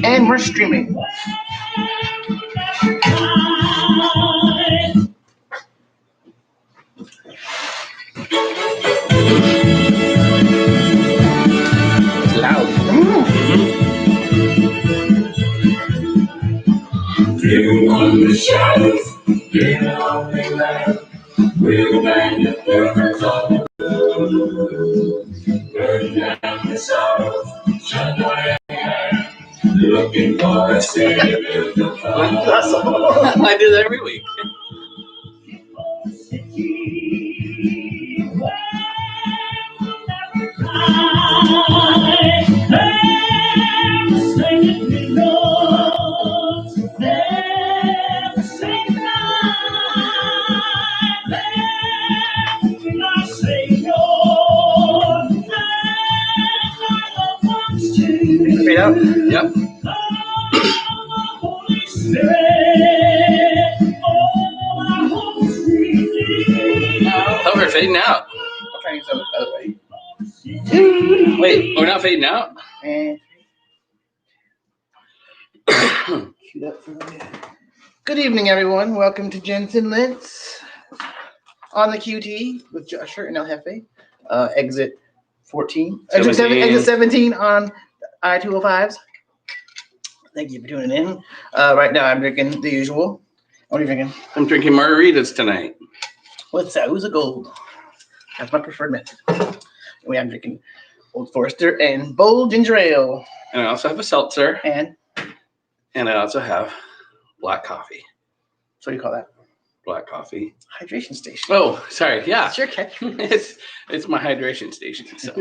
And we're streaming. It's loud. You on the shadows, you on the land. We'll bang the pillars of the road. Burn down the sorrows, shut my hand. Looking for a savior to come. I do that every week. Fade out? Yep. Oh, we're fading out. I'll try to use the other way. Wait, we're not fading out? And cue that for you. Good evening, everyone. Welcome to Jensen Lentz on the QT with Josh and El Jefe. Exit 14. Exit 17 on I-205s. Thank you for tuning in. Right now, I'm drinking the usual. What are you drinking? I'm drinking margaritas tonight. What's that? Who's a gold? That's my preferred method. I'm drinking Old Forester and Bold Ginger Ale. And I also have a seltzer. And I also have black coffee. so you call that? Black coffee. Hydration station. Oh, sorry. Yeah. It's your catchphrase. It's my hydration station. So,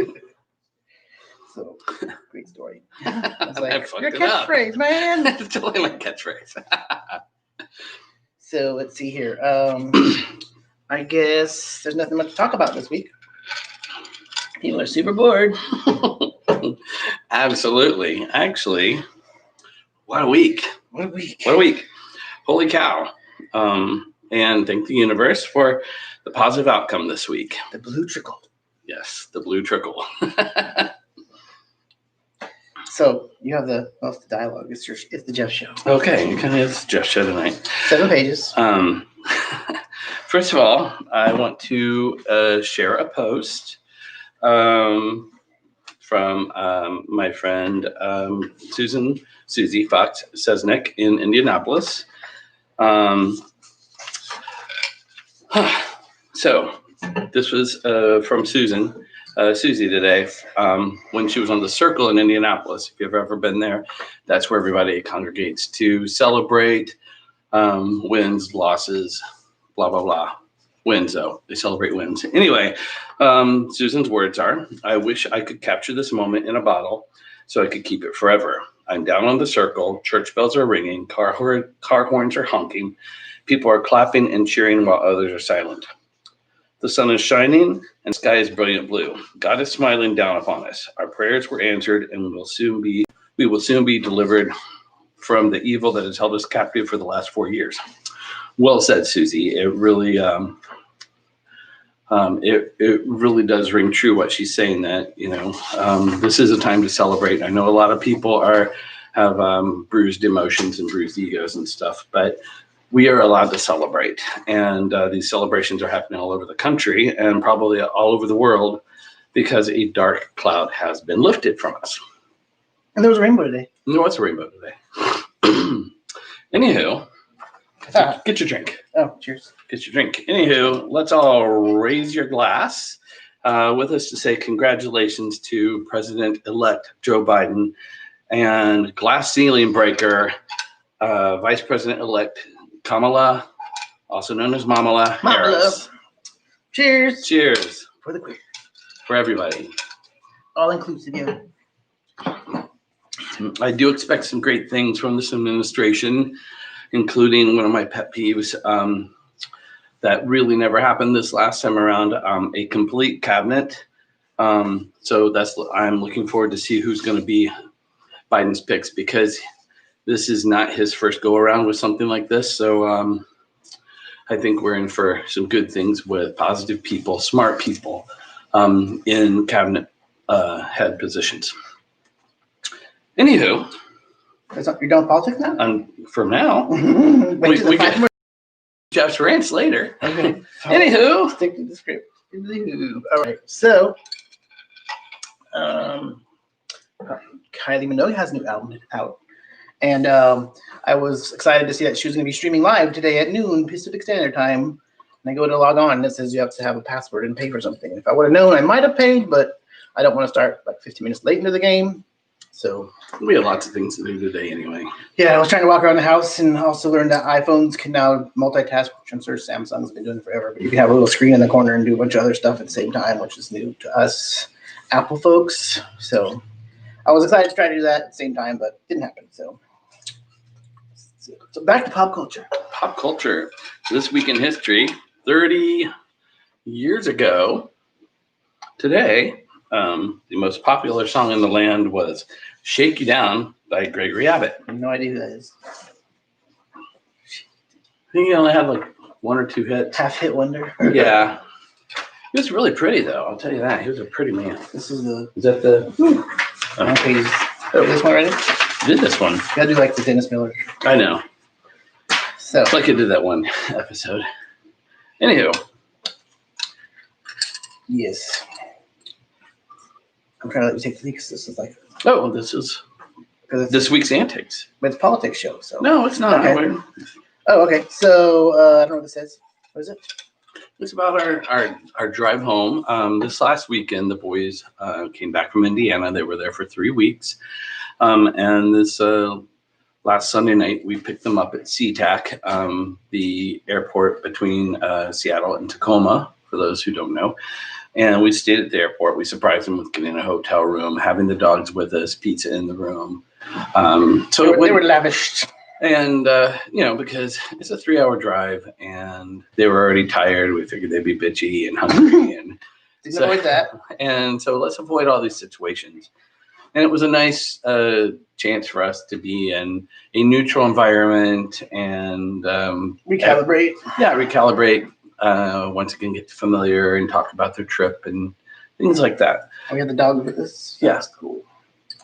great story. I was like, I fucked your it up. catchphrase, man. That's totally my catchphrase. So let's see here. I guess there's nothing much to talk about this week. People are super bored. Absolutely. Actually, what a week. What a week. What a week. Holy cow. And thank the universe for the positive outcome this week. The blue trickle. Yes, the blue trickle. So you have the dialogue. It's the Jeff show. Okay, kind of is Jeff show tonight. 7 pages. First of all, I want to share a post from my friend Susie Fox Sesnick in Indianapolis. So this was from Susie today, when she was on the Circle in Indianapolis. If you've ever been there, that's where everybody congregates to celebrate wins, losses, blah, blah, blah. Wins, though. They celebrate wins. Anyway, Susan's words are, I wish I could capture this moment in a bottle so I could keep it forever. I'm down on the Circle. Church bells are ringing. Car horns are honking. People are clapping and cheering while others are silent. The sun is shining and sky is brilliant blue. God is smiling down upon us. Our prayers were answered, and we will soon be delivered from the evil that has held us captive for the last 4 years. Well said, Susie. It really, it really does ring true what she's saying. That this is a time to celebrate. I know a lot of people have bruised emotions and bruised egos and stuff, but we are allowed to celebrate, and these celebrations are happening all over the country and probably all over the world because a dark cloud has been lifted from us. And there was a rainbow today. There was a rainbow today. Anywho, get your drink. Oh, cheers. Get your drink. Anywho, let's all raise your glass with us to say congratulations to President-elect Joe Biden and glass ceiling breaker, Vice President-elect Kamala, also known as Mamala Harris. Cheers. Cheers. For the queer. For everybody. All inclusive, yeah. I do expect some great things from this administration, including one of my pet peeves that really never happened this last time around, a complete cabinet. So I'm looking forward to see who's going to be Biden's picks, because this is not his first go around with something like this. So I think we're in for some good things with positive people, smart people in cabinet head positions. Anywho, You're done with politics now? For now. Wait till the we five get more. Jeff's rants later. Okay. Anywho. Stick to the script. Anywho. All right. So, Kylie Minogue has a new album out. And I was excited to see that she was going to be streaming live today at noon Pacific Standard Time. And I go to log on, and it says you have to have a password and pay for something. If I would have known, I might have paid, but I don't want to start like 15 minutes late into the game. So we have lots of things to do today anyway. Yeah, I was trying to walk around the house and also learn that iPhones can now multitask, which I'm sure Samsung's been doing forever. But you can have a little screen in the corner and do a bunch of other stuff at the same time, which is new to us Apple folks. So I was excited to try to do that at the same time, but it didn't happen. So back to pop culture. Pop culture. This week in history, 30 years ago today, the most popular song in the land was Shake You Down by Gregory Abbott. I have no idea who that is. I think he only had like one or two hits. Half hit wonder. Yeah. He was really pretty, though. I'll tell you that. He was a pretty man. This is the. Is that the. Okay. This one already? Did this one. You gotta do like the Dennis Miller. I know. So. It's like I did that one episode. Anywho. Yes. I'm trying to let you take the lead because this is like. Oh, this is this week's antics. But it's a politics show, so. No, it's not. Okay. Oh, okay. So I don't know what this says. What is it? It's about our drive home. This last weekend, the boys came back from Indiana. They were there for 3 weeks. And this last Sunday night, we picked them up at SeaTac, the airport between Seattle and Tacoma, for those who don't know. And we stayed at the airport. We surprised them with getting a hotel room, having the dogs with us, pizza in the room. So they were lavished. And, because it's a 3-hour drive and they were already tired, we figured they'd be bitchy and hungry. And Didn't avoid that. And so let's avoid all these situations. And it was a nice chance for us to be in a neutral environment and recalibrate. Recalibrate. Once again, get familiar and talk about their trip and things like that. And we had the dog with us. Yeah. That's cool.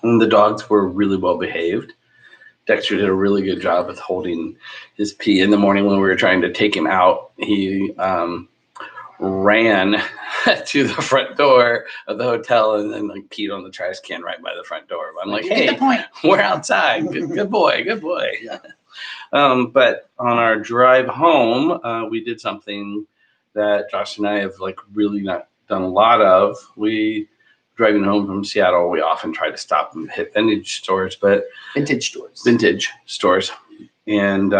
And the dogs were really well behaved. Dexter did a really good job with holding his pee in the morning when we were trying to take him out. He ran to the front door of the hotel and then like peed on the trash can right by the front door. I'm like, hey, we're outside. Good boy. Good boy. Yeah. But on our drive home, we did something that Josh and I have like really not done a lot of. Driving home from Seattle, we often try to stop and hit vintage stores. And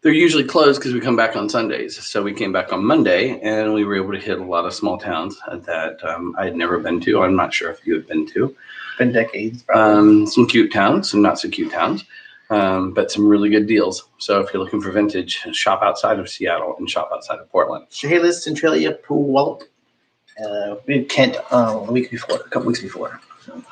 they're usually closed because we come back on Sundays. So we came back on Monday and we were able to hit a lot of small towns that I had never been to. I'm not sure if you had been to. Been decades, probably. Some cute towns, some not so cute towns, but some really good deals. So if you're looking for vintage, shop outside of Seattle and shop outside of Portland. Chehalis, Centralia, Puyallup. We had Kent a couple weeks before. So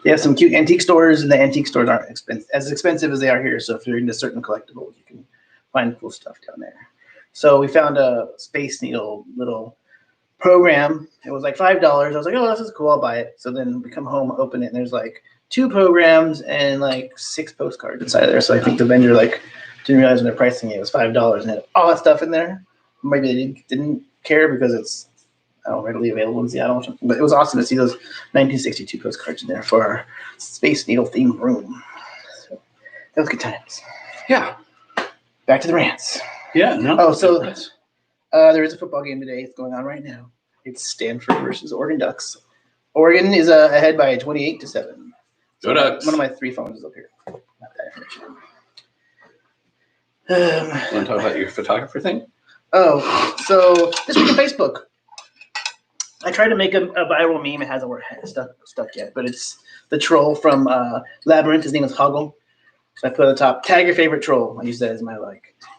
they have some cute antique stores, and the antique stores aren't as expensive as they are here. So if you're into certain collectibles, you can find cool stuff down there. So we found a Space Needle little program. It was like $5. I was like, oh, this is cool. I'll buy it. So then we come home, open it, and there's like 2 programs and like 6 postcards inside of there. So I think the vendor didn't realize when they're pricing it was $5 and had all that stuff in there. Maybe they didn't care because it's readily available in Seattle or something. But it was awesome to see those 1962 postcards in there for our Space Needle themed room. So that was good times. Yeah. Back to the rants. Yeah. No. Oh, so there is a football game today. It's going on right now. It's Stanford versus Oregon Ducks. Oregon is ahead by 28-7. Go Ducks. One of my 3 phones is up here. Not that information. Want to talk about your photographer thing? Oh, so this week on Facebook, I tried to make a viral meme. It hasn't stuck yet, but it's the troll from Labyrinth. His name is Hoggle. So I put at the top, tag your favorite troll. I use that as my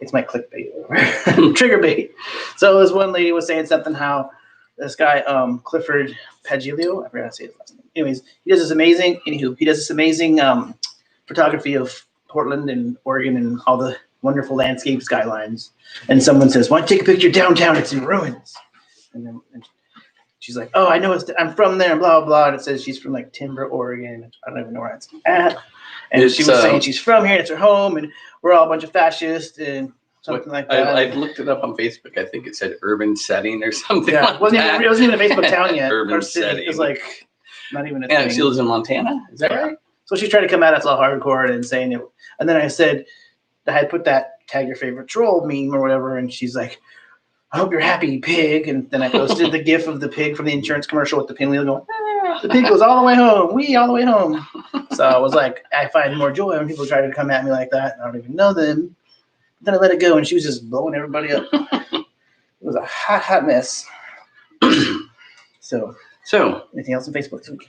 it's my clickbait, trigger bait. So this one lady was saying something how this guy Clifford Pagilio, I forgot to say his last name. Anyways, he does this amazing photography of Portland and Oregon and all the wonderful landscape skylines. And someone says, "Why don't you take a picture downtown? It's in ruins." And she's like, oh, I know I'm from there, and blah, blah, blah. And it says she's from like Timber, Oregon. I don't even know where it's at. And she was saying she's from here, and it's her home, and we're all a bunch of fascists and something like that. I looked it up on Facebook. I think it said urban setting or something. Yeah, like it wasn't even a Facebook town yet. Urban city. setting. It was like not even a and thing. she lives in Montana. Is that right? So she's trying to come at us all hardcore and saying it. And then I said, I had put that tag your favorite troll meme or whatever, and she's like, I hope you're happy, pig. And then I posted the gif of the pig from the insurance commercial with the pinwheel going, the pig goes all the way home. All the way home. So I was like, I find more joy when people try to come at me like that. And I don't even know them. But then I let it go, and she was just blowing everybody up. It was a hot mess. So anything else on Facebook this week?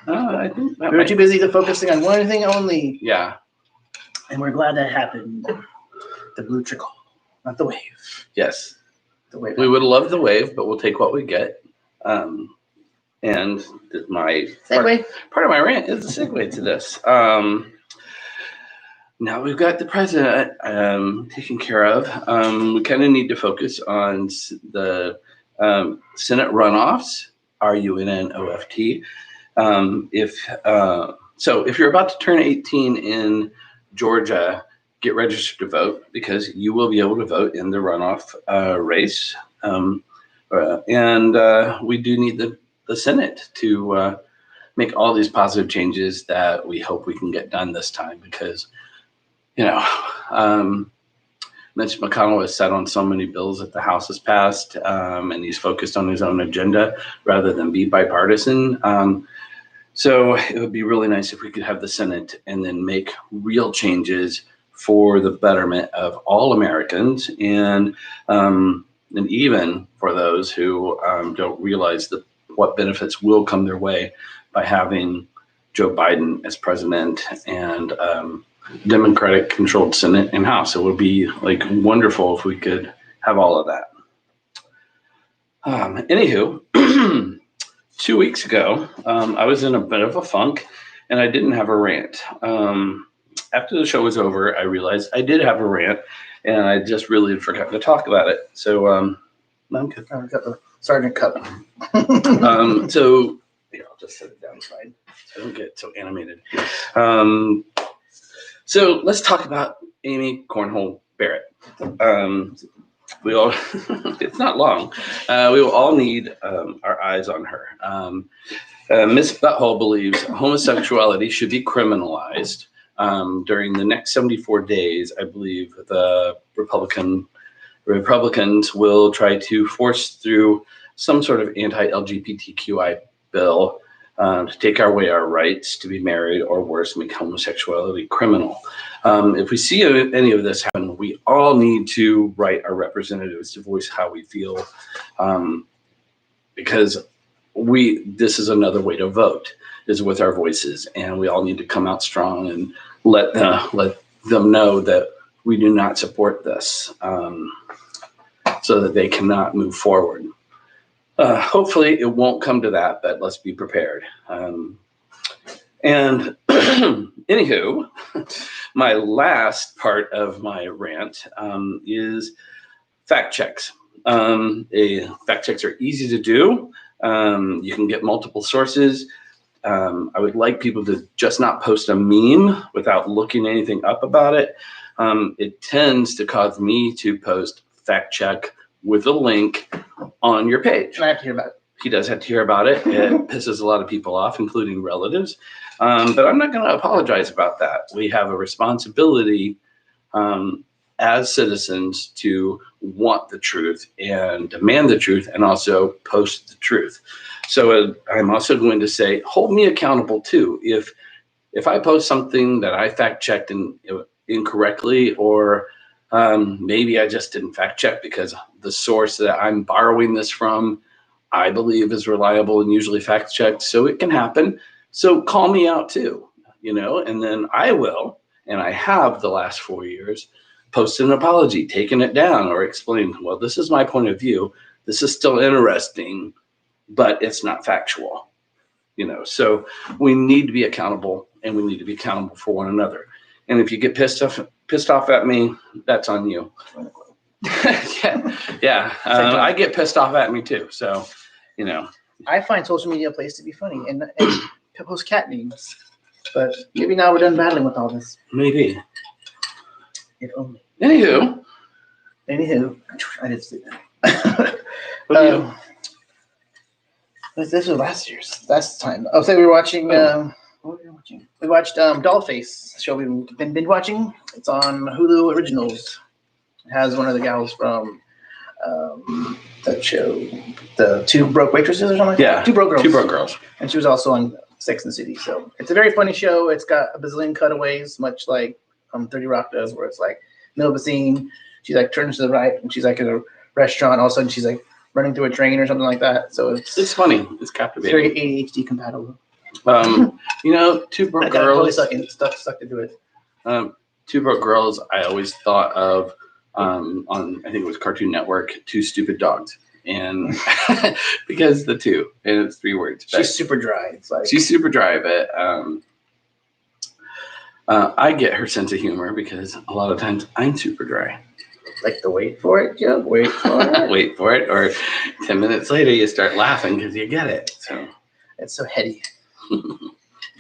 I think we were too busy to focusing on one thing only. Yeah. And we're glad that happened. The blue trickle, not the wave. Yes. The wave. We would love the wave, but we'll take what we get. And my part of my rant is a segue to this. Now we've got the president taken care of. We kind of need to focus on the Senate runoffs, RUNNOFT. If you're about to turn 18 in Georgia, get registered to vote because you will be able to vote in the runoff race. We do need the Senate to make all these positive changes that we hope we can get done this time because, Mitch McConnell has sat on so many bills that the House has passed, and he's focused on his own agenda rather than be bipartisan. So it would be really nice if we could have the Senate and then make real changes for the betterment of all Americans and even for those who don't realize what benefits will come their way by having Joe Biden as president and Democratic controlled Senate and House. It would be like wonderful if we could have all of that. Anywho, 2 weeks ago, I was in a bit of a funk and I didn't have a rant. After the show was over, I realized I did have a rant and I just really forgot to talk about it. So I'm good. I've got the Sergeant Cup. So here, I'll just set it down side so I don't get so animated. So let's talk about Amy Cornhole Barrett. We all, it's not long. We will all need our eyes on her. Ms. Butthole believes homosexuality should be criminalized. During the next 74 days, I believe the Republicans will try to force through some sort of anti-LGBTQI bill to take away our rights to be married or worse, make homosexuality criminal. If we see any of this happen, we all need to write our representatives to voice how we feel because this is another way to vote is with our voices, and we all need to come out strong and let them know that we do not support this so that they cannot move forward. Hopefully it won't come to that, but let's be prepared. And anywho, my last part of my rant is fact checks. Fact checks are easy to do. You can get multiple sources. I would like people to just not post a meme without looking anything up about it. It tends to cause me to post fact check with a link on your page. And I have to hear about it. He does have to hear about it. It pisses a lot of people off, including relatives. But I'm not going to apologize about that. We have a responsibility as citizens to want the truth and demand the truth and also post the truth. So I'm also going to say, hold me accountable too. If I post something that I fact checked incorrectly, or maybe I just didn't fact check because the source that I'm borrowing this from, I believe is reliable and usually fact checked. So it can happen. So call me out too, and then I will, and I have the last 4 years, posted an apology, taken it down, or explained, well, this is my point of view. This is still interesting, but it's not factual, so we need to be accountable, and we need to be accountable for one another. And if you get pissed off at me, that's on you. Yeah. I get pissed off at me too. So, I find social media a place to be funny and post cat memes. But maybe now we're done battling with all this. Maybe. If only. Anywho. I did say that. This was last time. Oh, so we were watching. What were we watching? We watched Dollface show we've been binge watching. It's on Hulu Originals. It has one of the gals from that show, the Two Broke Waitresses or something like that. Yeah. Two Broke Girls. Two Broke Girls. And she was also on Sex and the City. So it's a very funny show. It's got a bazillion cutaways, much like 30 Rock does, where it's like middle of a scene. She like turns to the right and she's like in a restaurant. All of a sudden she's like running through a train or something like that. So it's funny. It's captivating. Very ADHD compatible. Two Broke Girls. Totally stuck to do it. Two Broke Girls. I always thought of on I think it was Cartoon Network. Two Stupid Dogs, and because the two and it's 3 words. She's super dry. It's like she's super dry, but I get her sense of humor because a lot of times I'm super dry. Like the wait for it joke. Wait for it. Wait for it, or 10 minutes later you start laughing because you get it. So it's so heady.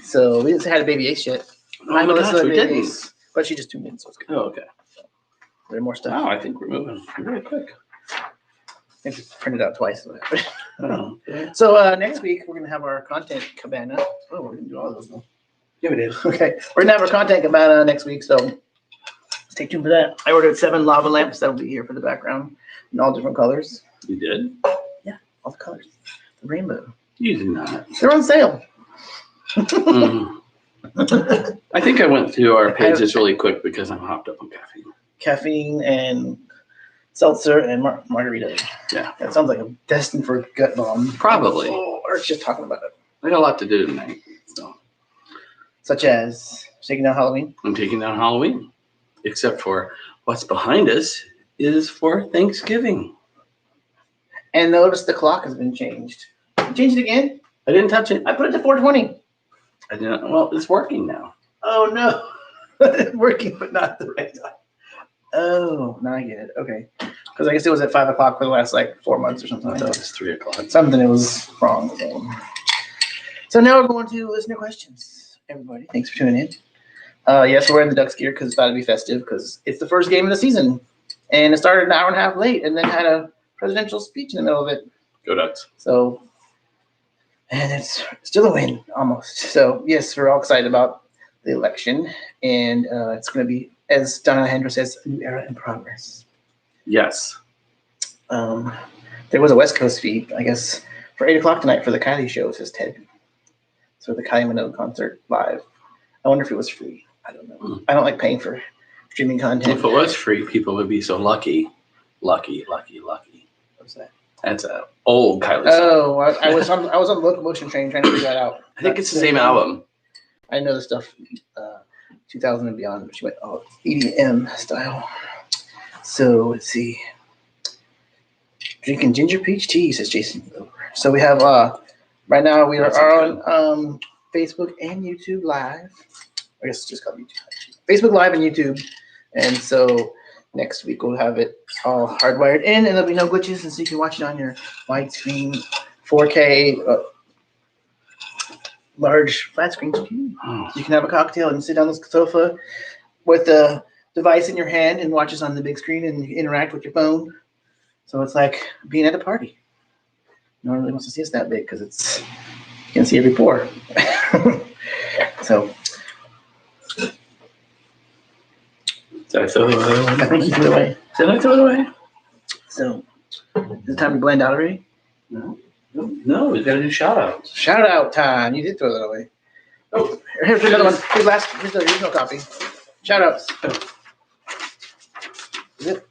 So we didn't say hi to Baby Ace yet. Hi, Melissa. We didn't. Ace, but she just tuned in, so it's good. Oh, okay. There's more stuff. Wow, I think we're moving really quick. I think we printed out twice. Oh, yeah. So next week we're gonna have our content cabana. Oh, we're gonna do all of those though. Yeah, we did. Okay, we're gonna have our content cabana next week, so stay tuned for that. I ordered 7 lava lamps that'll be here for the background in all different colors. You did? Yeah, all the colors. The rainbow. You did not. They're on sale. I think I went through our pages really quick because I'm hopped up on caffeine. Caffeine and seltzer and margarita. Yeah. That sounds like I'm destined for a gut bomb. Probably. Oh, or just talking about it. I got a lot to do tonight. So Such as taking down Halloween. I'm taking down Halloween. Except for what's behind us is for Thanksgiving. And notice the clock has been changed. You changed it again? I didn't touch it. I put it to 4:20. I didn't. Well, it's working now. Oh no. Working, but not the right time. Oh, now I get it. Okay. Because I guess it was at 5 o'clock for the last 4 months or something I like thought that. it was 3 o'clock. Something that was wrong. So now we're going to listener questions. Everybody, thanks for tuning in. Yes, we're wearing the Ducks gear because it's about to be festive because it's the first game of the season. And it started an hour and a half late and then had a presidential speech in the middle of it. Go Ducks. So, and it's still a win almost. So, yes, we're all excited about the election. And it's going to be, as Don Alejandro says, a new era in progress. Yes. There was a West Coast feed, I guess, for 8 o'clock tonight for the Kylie show, says Ted. So the Kylie Minogue concert live. I wonder if it was free. I don't know. I don't like paying for streaming content. If it was free, people would be so lucky. Lucky. What's that? That's an old Kylie song. Oh, I was on the Locomotion train trying to figure that out. I think it's the same album. I know the stuff 2000 and beyond, but she went EDM style. So let's see. Drinking ginger peach tea, says Jason. So we have right now we are on Facebook and YouTube Live. I guess it's just called YouTube. Facebook Live and YouTube. And so next week we'll have it all hardwired in and there'll be no glitches, and so you can watch it on your widescreen 4K large flat screen computer. You can have a cocktail and sit on the sofa with the device in your hand and watch us on the big screen and interact with your phone. So it's like being at a party. No one really wants to see us that big because it's you can see every pore. So Did I throw it away? I think you threw it away. Did I throw it away? So is it time to blend out already? No, we've got to do shout outs. Shout out time. You did throw that away. Oh, here's another one. Here's the original copy. Shout outs. Is it?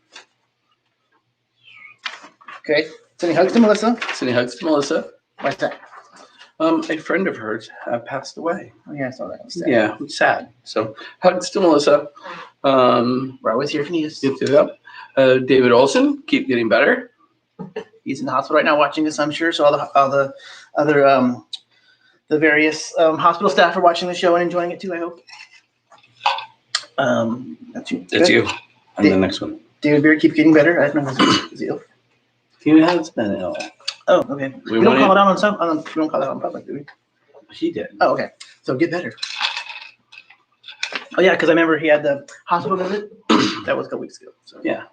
Okay. Sending hugs to Melissa. Sending hugs to Melissa. Why's that? A friend of hers passed away. Oh yeah, I saw that. It was sad. Yeah, it's sad. So hugs to Melissa. We're always here if you need us. David Olson, keep getting better. He's in the hospital right now watching this, I'm sure. So all the other the various hospital staff are watching the show and enjoying it too, I hope. That's you. That's you. I'm the next one. David Beard, keep getting better. I don't know. Is he ill? He has been ill. Oh, okay. We don't call it out on some. We don't call it out in public, do we? He did. Oh, okay. So get better. Oh yeah, because I remember he had the hospital visit. That was a couple weeks ago. So Yeah.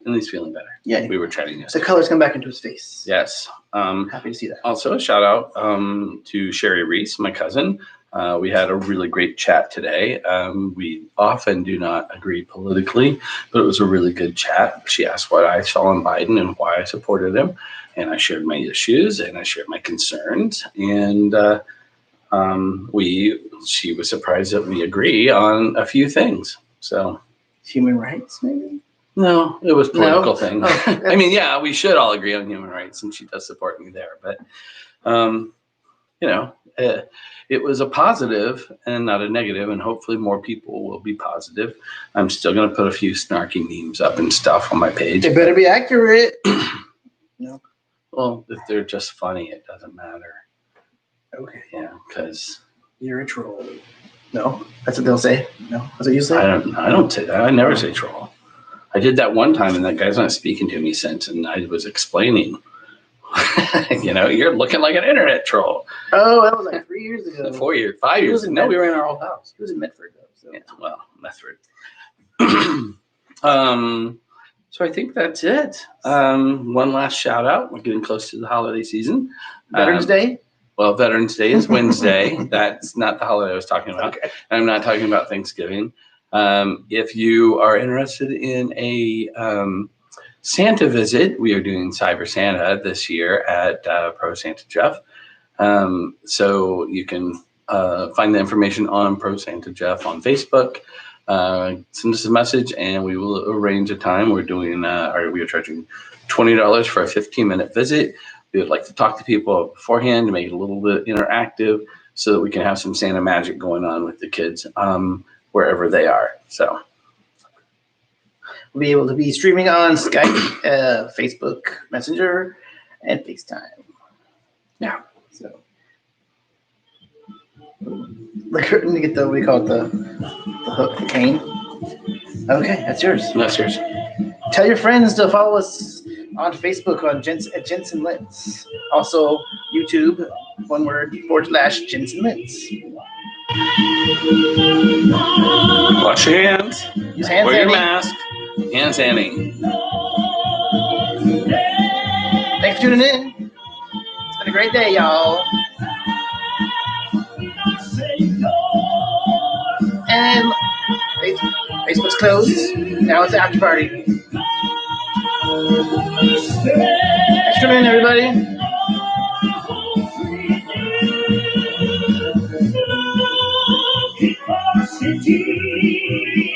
And he's feeling better. yeah, We were chatting the yesterday. colors come back into his face. Yes. Happy to see that. Also, a shout out to Sherry Reese, my cousin. We had a really great chat today. We often do not agree politically, but it was a really good chat. She asked what I saw in Biden and why I supported him. And I shared my issues and I shared my concerns. And she was surprised that we agree on a few things. So Human rights, maybe? no, it was political things. Oh, I mean, yeah, we should all agree on human rights, and she does support me there. But, it was a positive and not a negative, and hopefully more people will be positive. I'm still going to put a few snarky memes up and stuff on my page. It better be accurate. No. Well, if they're just funny, it doesn't matter. Okay. Yeah, because You're a troll. No, that's what they'll say. No, that's what you say. I don't say that. I never say troll. I did that one time, and that guy's not speaking to me since, and I was explaining. You're looking like an internet troll. Oh, that was like 3 years ago. 4 years, 5 years. No, we were in our old house. He was in Medford though. So. Yeah, well, Medford. So I think that's it. One last shout out. We're getting close to the holiday season. Veterans Day? Well, Veterans Day is Wednesday. That's not the holiday I was talking about. Okay. I'm not talking about Thanksgiving. If you are interested in a Santa visit, we are doing Cyber Santa this year at Pro Santa Jeff. So you can find the information on Pro Santa Jeff on Facebook. Send us a message and we will arrange a time. We are charging $20 for a 15-minute visit. We would like to talk to people beforehand to make it a little bit interactive so that we can have some Santa magic going on with the kids wherever they are. So we'll be able to be streaming on Skype, Facebook Messenger, and FaceTime. Yeah. So let me get the, what do you call it, the hook, the cane. Okay, that's yours. That's yours. Tell your friends to follow us on Facebook at Jensen Litz. Also, YouTube, one word, /Jensen Litz. Wash your hands. Use hand Wear your sanitizer. mask. Hand sanitizer. Thanks for tuning in. It's been a great day, y'all. And Facebook's closed. Now it's after party. Thanks for tuning in, everybody. City.